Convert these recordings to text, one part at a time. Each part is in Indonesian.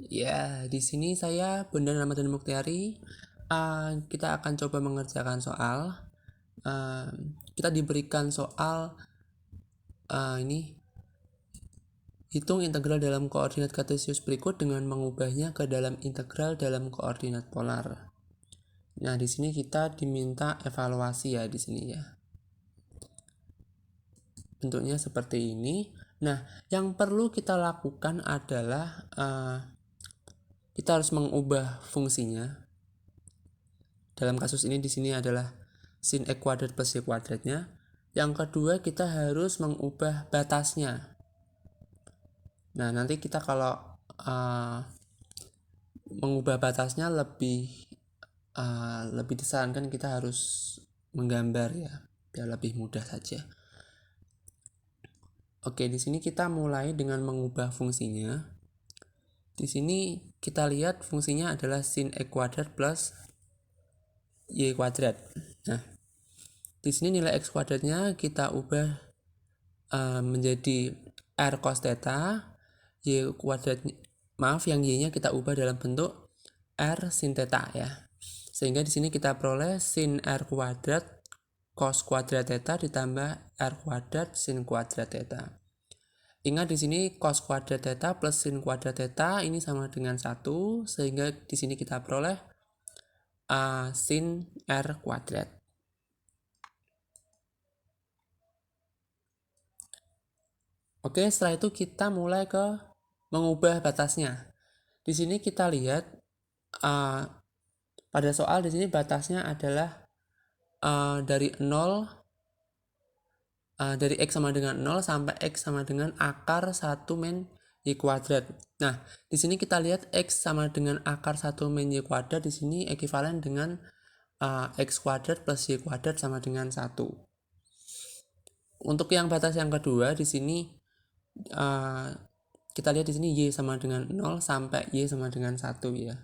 Ya, di sini saya Bondan Ramadhan Muktiari. Kita akan coba mengerjakan soal. Kita diberikan soal ini hitung integral dalam koordinat kartesius berikut dengan mengubahnya ke dalam integral dalam koordinat polar. Nah, di sini kita diminta evaluasi ya di sini ya. Bentuknya seperti ini. Nah, yang perlu kita lakukan adalah kita harus mengubah fungsinya. Dalam kasus ini di sini adalah sin x kuadrat plus y kuadratnya. Yang kedua kita harus mengubah batasnya. Nah nanti kita kalau mengubah batasnya lebih disarankan kita harus menggambar ya biar lebih mudah saja. Oke, di sini kita mulai dengan mengubah fungsinya. Di sini kita lihat fungsinya adalah sin x kuadrat plus y kuadrat. Nah, di sini nilai x kuadratnya kita ubah menjadi r cos theta, y kuadrat, yang y-nya kita ubah dalam bentuk r sin theta ya. Sehingga di sini kita peroleh sin r kuadrat cos kuadrat theta ditambah r kuadrat sin kuadrat theta. Ingat di sini cos kuadrat theta plus sin kuadrat theta ini sama dengan 1, sehingga di sini kita peroleh sin r kuadrat. Oke, setelah itu kita mulai ke mengubah batasnya. Di sini kita lihat pada soal di sini batasnya adalah dari 0 dari x sama dengan 0 sampai x sama dengan akar 1 min y kuadrat. Nah, di sini kita lihat x sama dengan akar 1 min y kuadrat di sini ekuivalen dengan x kuadrat plus y kuadrat sama dengan 1. Untuk yang batas yang kedua di sini kita lihat di sini y sama dengan 0 sampai y sama dengan 1 ya.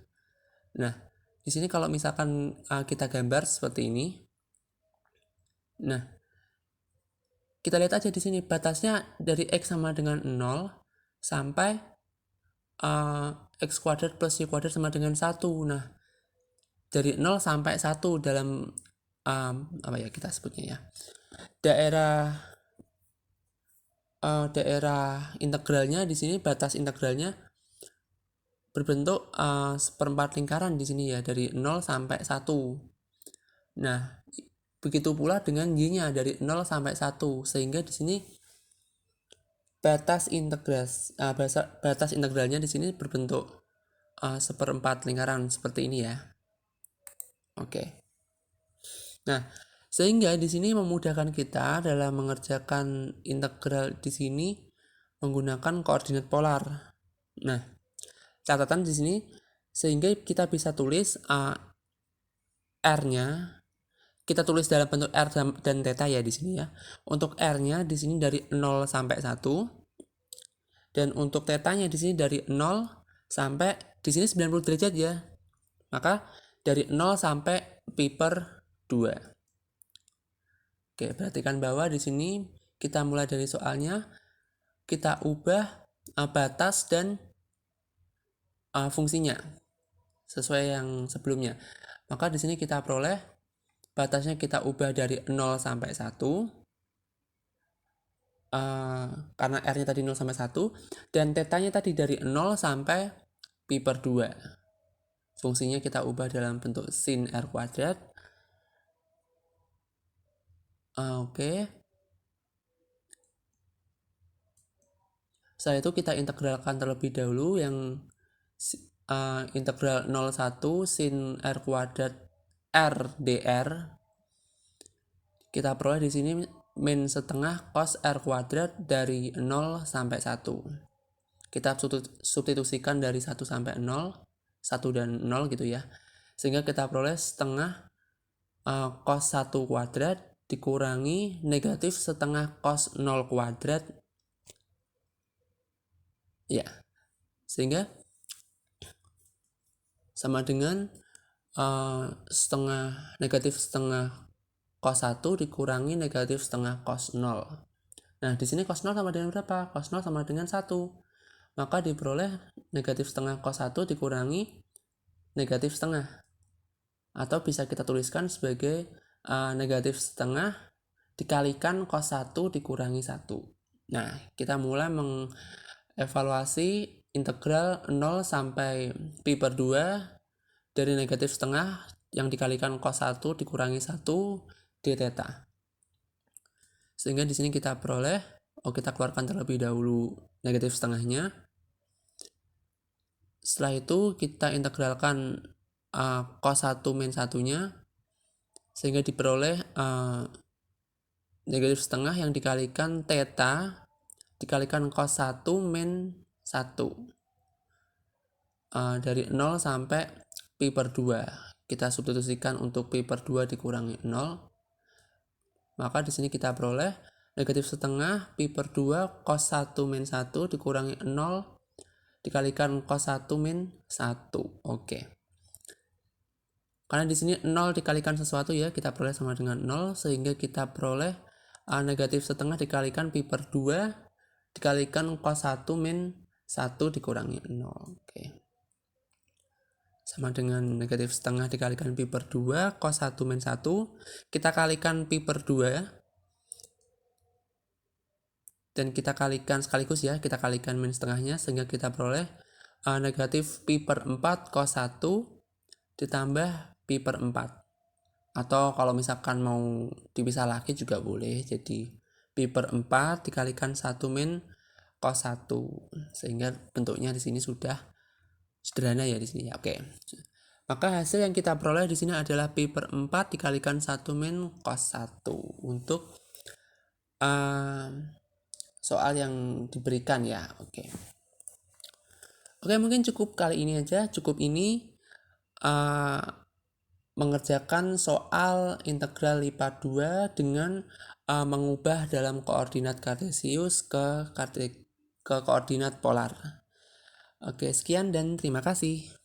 Nah, di sini kalau misalkan kita gambar seperti ini. Nah, kita lihat aja di sini batasnya dari x sama dengan 0 sampai x kuadrat plus y kuadrat sama dengan 1. Nah, dari 0 sampai 1 dalam apa ya kita sebutnya ya. Daerah integralnya di sini batas integralnya berbentuk seperempat lingkaran di sini ya dari 0 sampai 1. Nah, begitu pula dengan y-nya dari 0 sampai 1, sehingga di sini batas integralnya di sini berbentuk seperempat lingkaran seperti ini ya. Oke. Nah, sehingga di sini memudahkan kita dalam mengerjakan integral di sini menggunakan koordinat polar. Nah, catatan di sini sehingga kita bisa tulis r-nya kita tulis dalam bentuk r dan theta ya di sini ya. Untuk r-nya di sini dari 0 sampai 1 dan untuk theta-nya di sini dari 0 sampai di sini 90 derajat ya. Maka dari 0 sampai pi per 2. Oke, perhatikan bahwa di sini kita mulai dari soalnya kita ubah batas dan fungsinya sesuai yang sebelumnya. Maka di sini kita peroleh batasnya kita ubah dari 0 sampai 1 karena r-nya tadi 0 sampai 1 dan theta-nya tadi dari 0 sampai pi per 2. Fungsinya kita ubah dalam bentuk sin r kuadrat. Oke. Setelah itu kita integralkan terlebih dahulu yang integral 01 sin r kuadrat r dr. Kita peroleh di sini min setengah cos r kuadrat dari 0 sampai 1. Kita substitusikan dari 1 sampai 0, 1 dan 0 gitu ya. Sehingga kita peroleh setengah cos 1 kuadrat dikurangi negatif setengah cos 0 kuadrat. Ya, sehingga sama dengan negatif setengah cos 1 dikurangi negatif setengah cos 0. Nah, di sini cos 0 sama dengan berapa? Cos 0 sama dengan 1. maka diperoleh negatif setengah cos 1 dikurangi negatif setengah. Atau bisa kita tuliskan sebagai negatif setengah dikalikan cos 1 dikurangi 1. Nah, kita mulai mengevaluasi integral 0 sampai pi per 2 dari negatif setengah yang dikalikan cos 1 dikurangi 1 d theta. Sehingga di sini kita peroleh, kita keluarkan terlebih dahulu negatif setengahnya. Setelah itu kita integralkan cos 1 min 1-nya, sehingga diperoleh negatif setengah yang dikalikan theta dikalikan cos 1 min 1 dari 0 sampai pi per 2. Kita substitusikan untuk pi per 2 dikurangi 0. Maka di sini kita peroleh negatif setengah pi per 2 cos 1 min 1 dikurangi 0 dikalikan cos 1 min 1. Oke. Karena di sini 0 dikalikan sesuatu ya, kita peroleh sama dengan 0, sehingga kita peroleh negatif setengah dikalikan pi per 2 dikalikan cos 1 min 1 dikurangi 0. Oke. Sama dengan negatif setengah dikalikan pi per 2 cos 1 min 1. Kita kalikan pi per 2. Dan kita kalikan sekaligus ya, kita kalikan min setengahnya, sehingga kita peroleh negatif pi per 4 cos 1 ditambah pi per 4. Atau kalau misalkan mau dipisah lagi juga boleh, jadi pi per 4 dikalikan 1 min cos 1, sehingga bentuknya di sini sudah sederhana ya di sini ya. Oke. Maka hasil yang kita peroleh di sini adalah pi per 4 dikalikan 1 min cos 1 untuk soal yang diberikan ya. Oke, mungkin cukup kali ini aja. Cukup ini mengerjakan soal integral lipat 2 dengan mengubah dalam koordinat kartesius ke koordinat polar. Oke, sekian dan terima kasih.